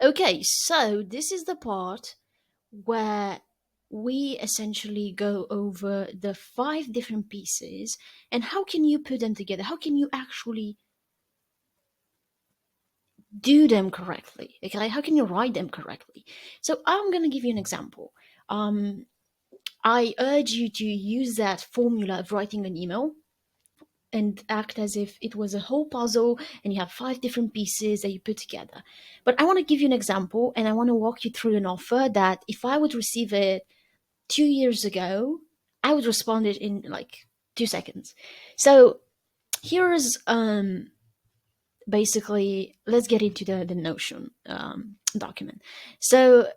Okay, so this is the part where we essentially go over the five different pieces and how can you put them together? How can you actually do them correctly? Okay, how can you write them correctly? So I'm gonna give you an example. Um, I urge you to use that formula of writing an email and act as if it was a whole puzzle and you have five different pieces that you put together. But I want to give you an example and I want to walk you through an offer that if I would receive it 2 years ago, I would respond it in like 2 seconds. So here's basically let's get into the Notion document. So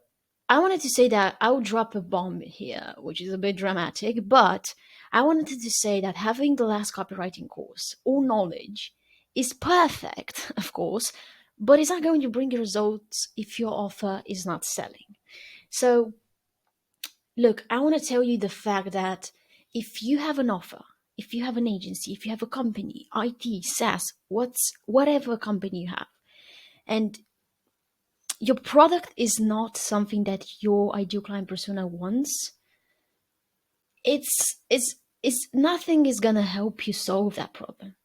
I wanted to say that I would drop a bomb here, which is a bit dramatic, but I wanted to say that having the last copywriting course or knowledge is perfect, of course, but it's not going to bring you results if your offer is not selling. So, look, I want to tell you the fact that if you have an offer, if you have an agency, if you have a company, IT, SaaS, whatever company you have, and your product is not something that your ideal client persona wants, it's nothing is gonna help you solve that problem.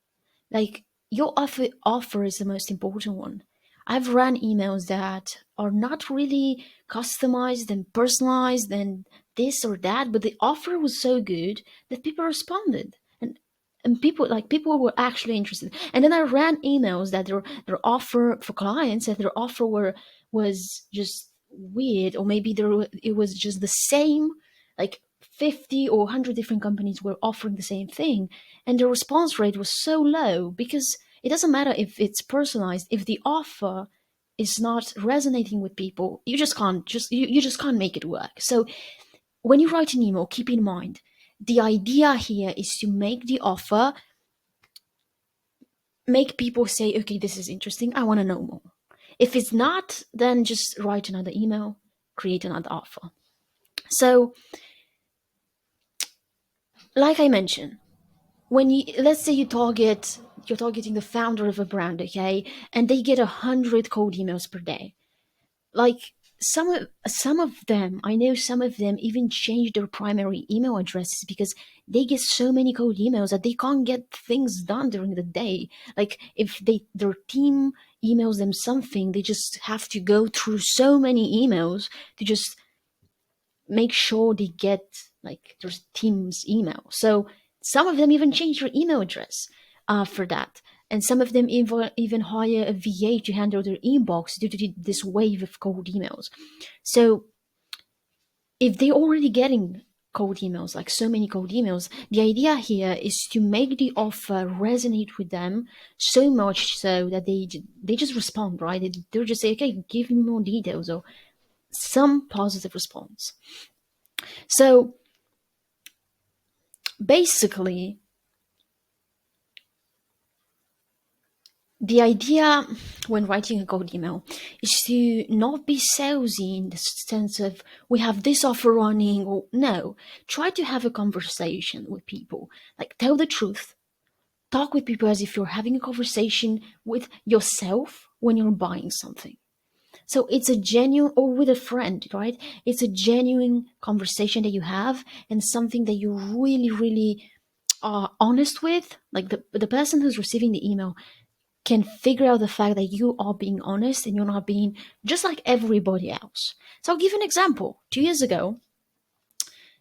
Like your offer is the most important one. I've run emails that are not really customized and personalized and this or that, but the offer was so good that people responded. And people were actually interested. And then I ran emails that their offer for clients that their offer was just weird, or maybe it was just the same, like 50 or 100 different companies were offering the same thing, and the response rate was so low because it doesn't matter if it's personalized. If the offer is not resonating with people, you just can't make it work. So when you write an email, keep in mind the idea here is to make the offer make people say, okay, this is interesting, I want to know more. If it's not, then just write another email, create another offer. So like I mentioned, when you let's say you're targeting the founder of a brand, okay, and they get 100 cold emails per day. Like some of them, I know some of them even change their primary email addresses because they get so many cold emails that they can't get things done during the day. Like if their team emails them something, they just have to go through so many emails to just make sure they get like their team's email. So some of them even change their email address for that. And some of them even hire a VA to handle their inbox due to this wave of cold emails. So if they're already getting cold emails, like so many cold emails, the idea here is to make the offer resonate with them so much so that they just respond, right? They'll just say, okay, give me more details or some positive response. So basically, the idea when writing a cold email is to not be salesy in the sense of we have this offer running, or no, try to have a conversation with people. Like tell the truth. Talk with people as if you're having a conversation with yourself when you're buying something. So it's a genuine, or with a friend, right? It's a genuine conversation that you have and something that you really, really are honest with. Like the person who's receiving the email can figure out the fact that you are being honest and you're not being just like everybody else. So I'll give you an example. 2 years ago,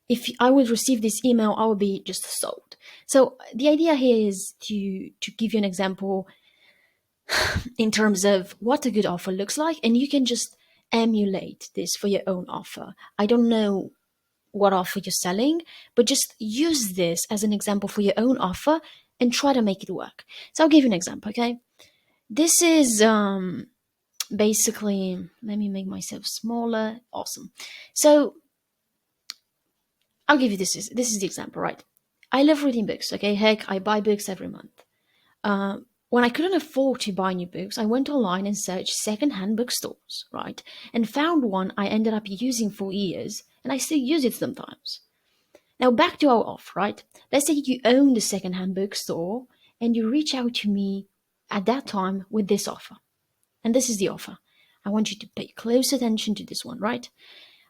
if I would receive this email, I would be just sold. So the idea here is to give you an example in terms of what a good offer looks like, and you can just emulate this for your own offer. I don't know what offer you're selling, but just use this as an example for your own offer and try to make it work. So I'll give you an example, okay? This is basically, let me make myself smaller. Awesome. So I'll give you this is the example, right? I love reading books, okay? Heck, I buy books every month. When I couldn't afford to buy new books, I went online and searched secondhand bookstores, right? And found one I ended up using for years, and I still use it sometimes. Now back to our off, right? Let's say you own the secondhand bookstore and you reach out to me at that time with this offer. And this is the offer. I want you to pay close attention to this one, right?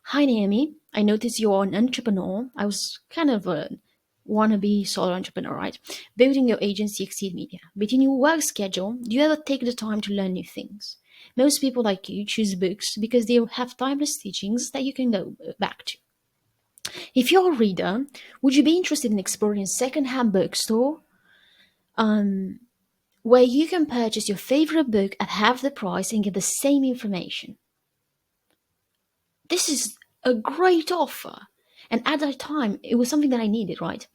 Hi, Naomi. I noticed you're an entrepreneur. I was kind of a wannabe solo entrepreneur, right? Building your agency Exceed Media. Between your work schedule, do you ever take the time to learn new things? Most people like you choose books because they have timeless teachings that you can go back to. If you're a reader, would you be interested in exploring a second-hand bookstore where you can purchase your favorite book at half the price and get the same information? This is a great offer. And at that time, it was something that I needed, right?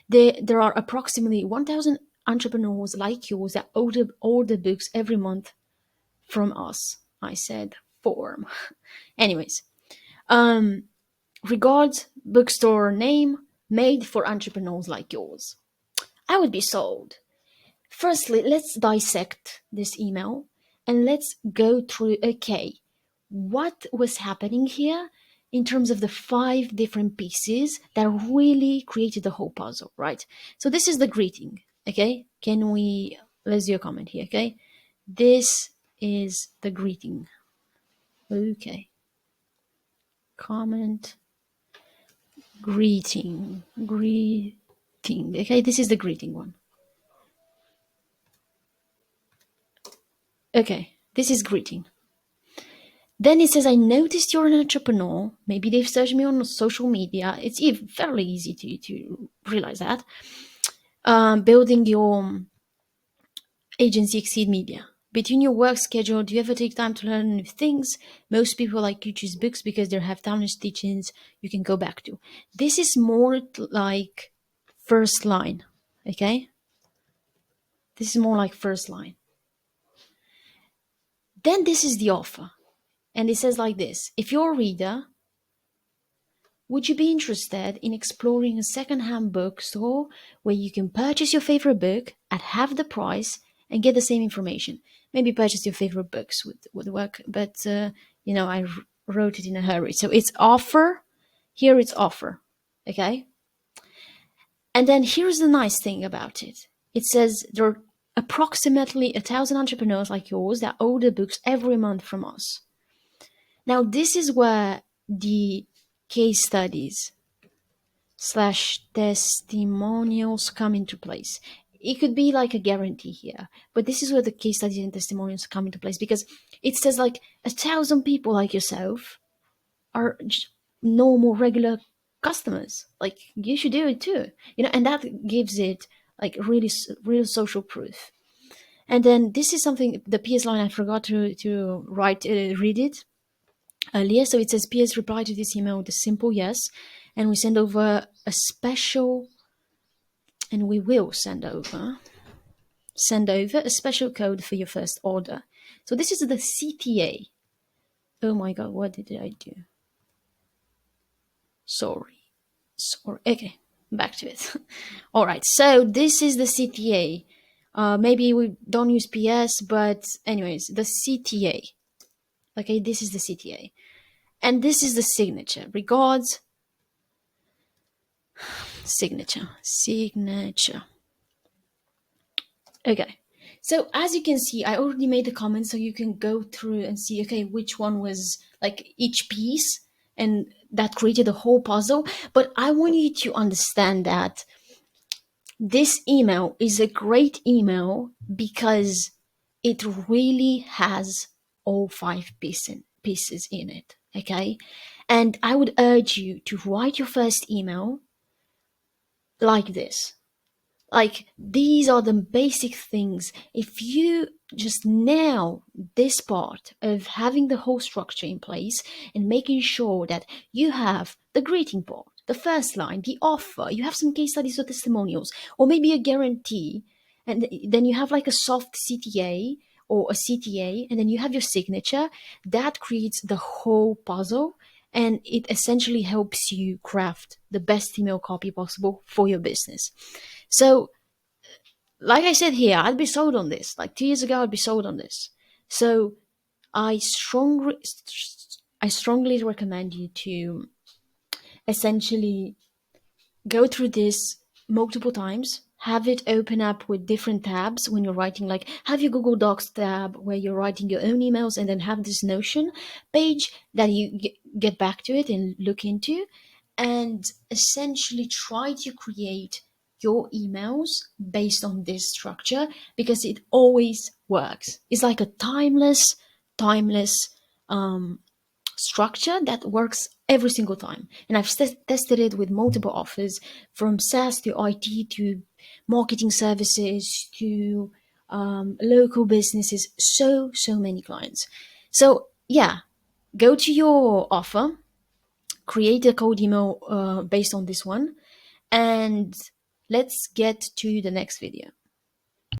There are approximately 1,000 entrepreneurs like yours that order books every month from us. I said form. Anyways, regards, bookstore name, made for entrepreneurs like yours. I would be sold. Firstly, let's dissect this email and let's go through, okay, what was happening here in terms of the five different pieces that really created the whole puzzle, right? So this is the greeting, okay? Let's do a comment here, okay? This is the greeting. Okay. Comment, greeting. Okay, this is the greeting one. Okay, this is greeting. Then it says, I noticed you're an entrepreneur. Maybe they've searched me on social media. It's fairly easy to realize that. Building your agency Exceed Media. Between your work schedule, do you ever take time to learn new things? Most people like you choose books because they have timeless teachings you can go back to. This is more like first line, okay? This is more like first line. Then this is the offer. And it says like this. If you're a reader, would you be interested in exploring a second-hand bookstore where you can purchase your favorite book at half the price and get the same information? Maybe purchase your favorite books would work, but I wrote it in a hurry. So it's offer. Here it's offer. Okay? And then here's the nice thing about it. It says there are approximately 1,000 entrepreneurs like yours that order books every month from us. Now, this is where the case studies / testimonials come into place. It could be like a guarantee here, but this is where the case studies and testimonials come into place because it says like 1,000 people like yourself are normal, regular customers. Like you should do it too, and that gives it like really real social proof. And then this is something, the PS line, I forgot to read it earlier. So it says, PS, reply to this email with a simple yes, and we send over a special, and we will send over a special code for your first order. So this is the CTA. Oh my god, what did I do? Sorry. Okay, back to it. All right, so this is the CTA. Maybe we don't use PS, but anyways, the CTA. Okay, this is the CTA. And this is the signature. Regards, signature. Okay. So as you can see, I already made the comments, so you can go through and see, okay, which one was like each piece, and that created the whole puzzle. But I want you to understand that this email is a great email because it really has all five pieces in it. Okay. And I would urge you to write your first email like this. Like, these are the basic things. If you just nail this part of having the whole structure in place and making sure that you have the greeting part, the first line, the offer, you have some case studies or testimonials, or maybe a guarantee, and then you have like a soft CTA or a CTA, and then you have your signature, that creates the whole puzzle. And it essentially helps you craft the best email copy possible for your business. So, like I said here, I'd be sold on this. Like 2 years ago, I'd be sold on this. So, I strongly recommend you to essentially go through this multiple times, have it open up with different tabs when you're writing, like have your Google Docs tab where you're writing your own emails, and then have this Notion page that you get back to it and look into, and essentially try to create your emails based on this structure, because it always works. It's like a timeless um, structure that works every single time. And I've tested it with multiple offers, from SaaS to IT to marketing services to local businesses. So many clients. So yeah, go to your offer, create a cold email based on this one, and let's get to the next video.